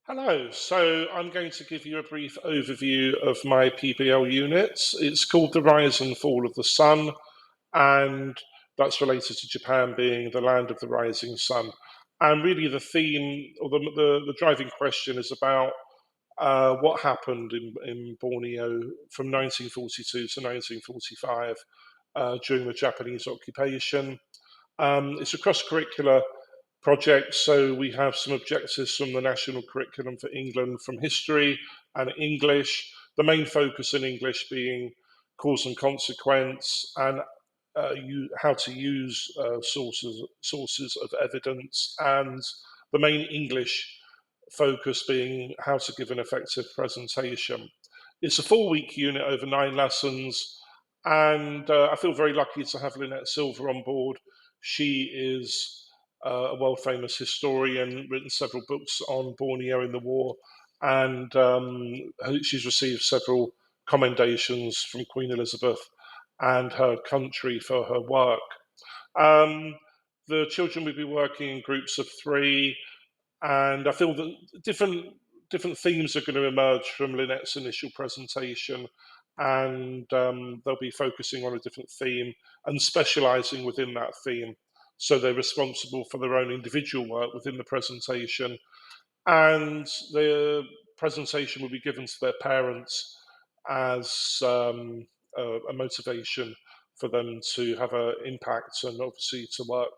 Hello, so I'm going to give you a brief overview of my PBL units. It's called The Rise and Fall of the Sun, and that's related to Japan being the land of the rising sun. And really, the theme or the driving question is about what happened in Borneo from 1942 to 1945 during the Japanese occupation. It's a cross-curricular project, so we have some objectives from the national curriculum for England from history and English. The main focus in English being cause and consequence and how to use sources of evidence, and the main English focus being how to give an effective presentation. It's a 4-week unit over 9 lessons, and I feel very lucky to have Lynette Silver on board. She is a world famous historian, written several books on Borneo in the war, and she's received several commendations from Queen Elizabeth and her country for her work. Um, the children will be working in groups of 3, and I feel that different themes are going to emerge from Lynette's initial presentation, and they'll be focusing on a different theme and specialising within that theme. So they're responsible for their own individual work within the presentation, and the presentation will be given to their parents as a motivation for them to have an impact and obviously to work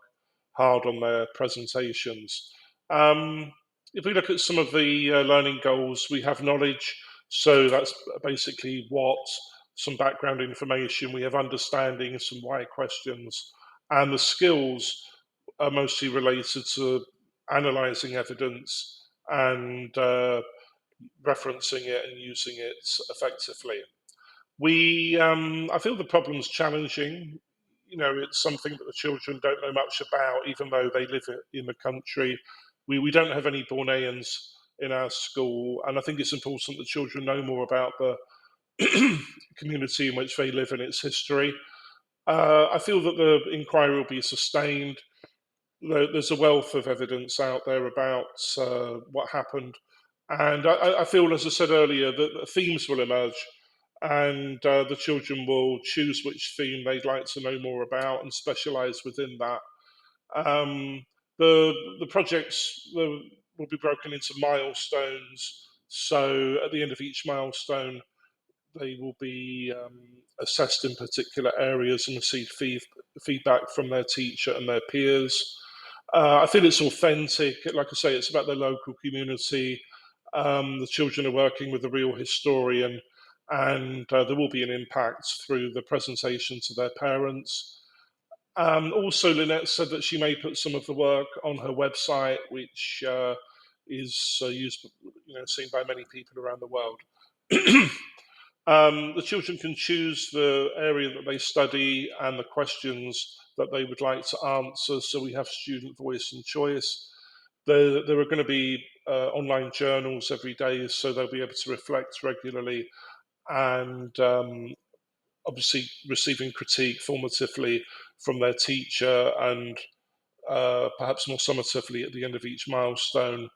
hard on their presentations. Um, if we look at some of the learning goals, we have knowledge. So that's basically what, some background information, we have understanding, some why questions, and the skills are mostly related to analysing evidence and referencing it and using it effectively. I feel the problem's challenging. You know, it's something that the children don't know much about, even though they live in the country. We don't have any Borneans in our school, and I think it's important that children know more about the community in which they live and its history. I feel that the inquiry will be sustained. There's a wealth of evidence out there about what happened, and I feel, as I said earlier, that themes will emerge, and the children will choose which theme they'd like to know more about and specialise within that. Um, the projects will be broken into milestones. So at the end of each milestone, they will be assessed in particular areas and receive feedback from their teacher and their peers. I feel it's authentic. Like I say, it's about the local community. The children are working with a real historian, and there will be an impact through the presentation to their parents. Also, Lynette said that she may put some of the work on her website, which is used, seen by many people around the world. The children can choose the area that they study and the questions that they would like to answer. So we have student voice and choice. There are going to be online journals every day, so they'll be able to reflect regularly and obviously receiving critique formatively from their teacher and perhaps more summatively at the end of each milestone.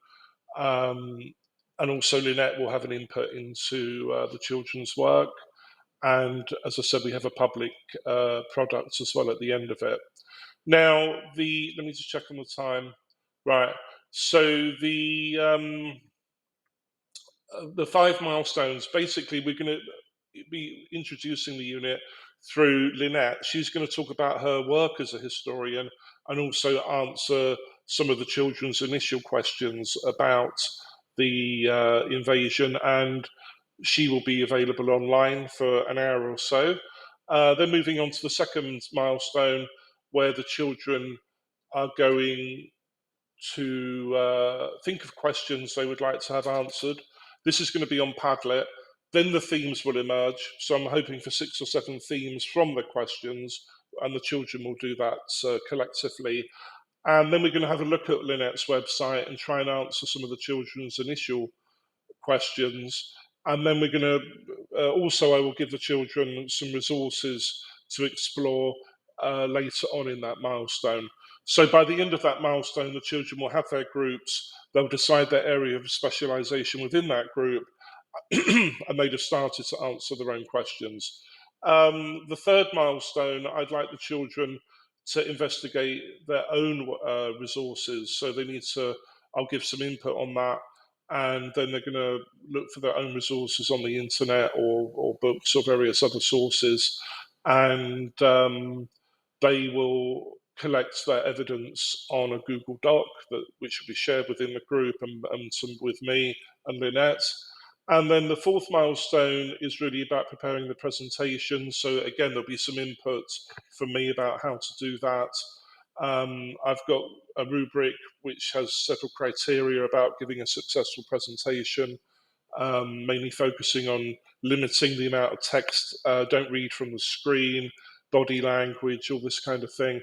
Um, and also, Lynette will have an input into the children's work. And as I said, we have a public product as well at the end of it. Now, let me just check on the time. Right. So the 5 milestones. Basically, we're going to be introducing the unit through Lynette. She's going to talk about her work as a historian and also answer some of the children's initial questions about the invasion, and she will be available online for an hour or so. Then moving on to the second milestone, where the children are going to think of questions they would like to have answered. This is going to be on Padlet. Then the themes will emerge. So I'm hoping for 6 or 7 themes from the questions, and the children will do that collectively. And then we're going to have a look at Lynette's website and try and answer some of the children's initial questions. And then we're going to also, I will give the children some resources to explore later on in that milestone. So by the end of that milestone, the children will have their groups, they'll decide their area of specialisation within that group, and they'd have started to answer their own questions. The third milestone, I'd like the children to investigate their own resources. So they need to, I'll give some input on that, and then they're going to look for their own resources on the internet or books or various other sources, and they will collect their evidence on a Google Doc which will be shared within the group and some with me and Lynette. And then the fourth milestone is really about preparing the presentation. So again, there'll be some input from me about how to do that. I've got a rubric which has several criteria about giving a successful presentation, mainly focusing on limiting the amount of text, don't read from the screen, body language, all this kind of thing.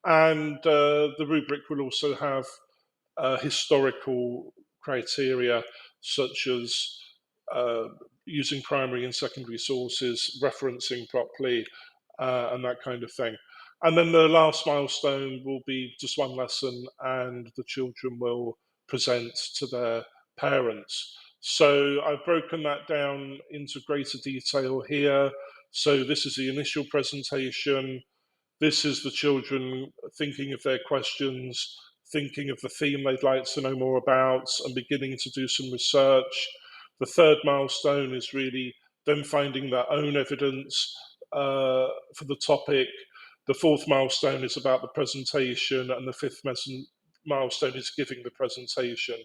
And the rubric will also have historical criteria such as using primary and secondary sources, referencing properly, and that kind of thing. And then the last milestone will be just one lesson, and the children will present to their parents. So I've broken that down into greater detail here. So this is the initial presentation. This is the children thinking of their questions, thinking of the theme they'd like to know more about, and beginning to do some research. The third milestone is really them finding their own evidence for the topic. The fourth milestone is about the presentation, and the fifth milestone is giving the presentation.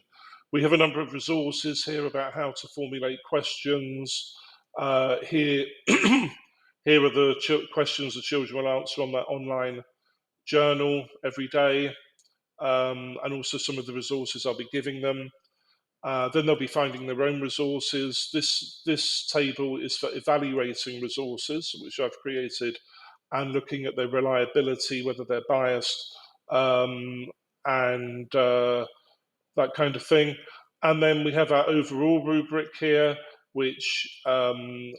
We have a number of resources here about how to formulate questions. Here, here are the questions the children will answer on that online journal every day, and also some of the resources I'll be giving them. Then they'll be finding their own resources. This table is for evaluating resources, which I've created, and looking at their reliability, whether they're biased, and that kind of thing. And then we have our overall rubric here, which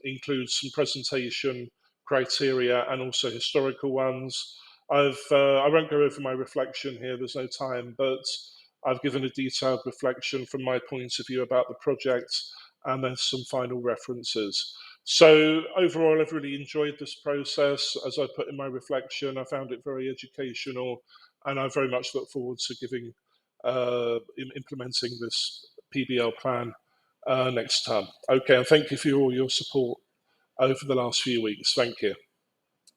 includes some presentation criteria and also historical ones. I won't go over my reflection here, there's no time, but I've given a detailed reflection from my point of view about the project, and then some final references. So overall, I've really enjoyed this process. As I put in my reflection, I found it very educational, and I very much look forward to implementing this PBL plan next term. Okay, and thank you for all your support over the last few weeks. Thank you.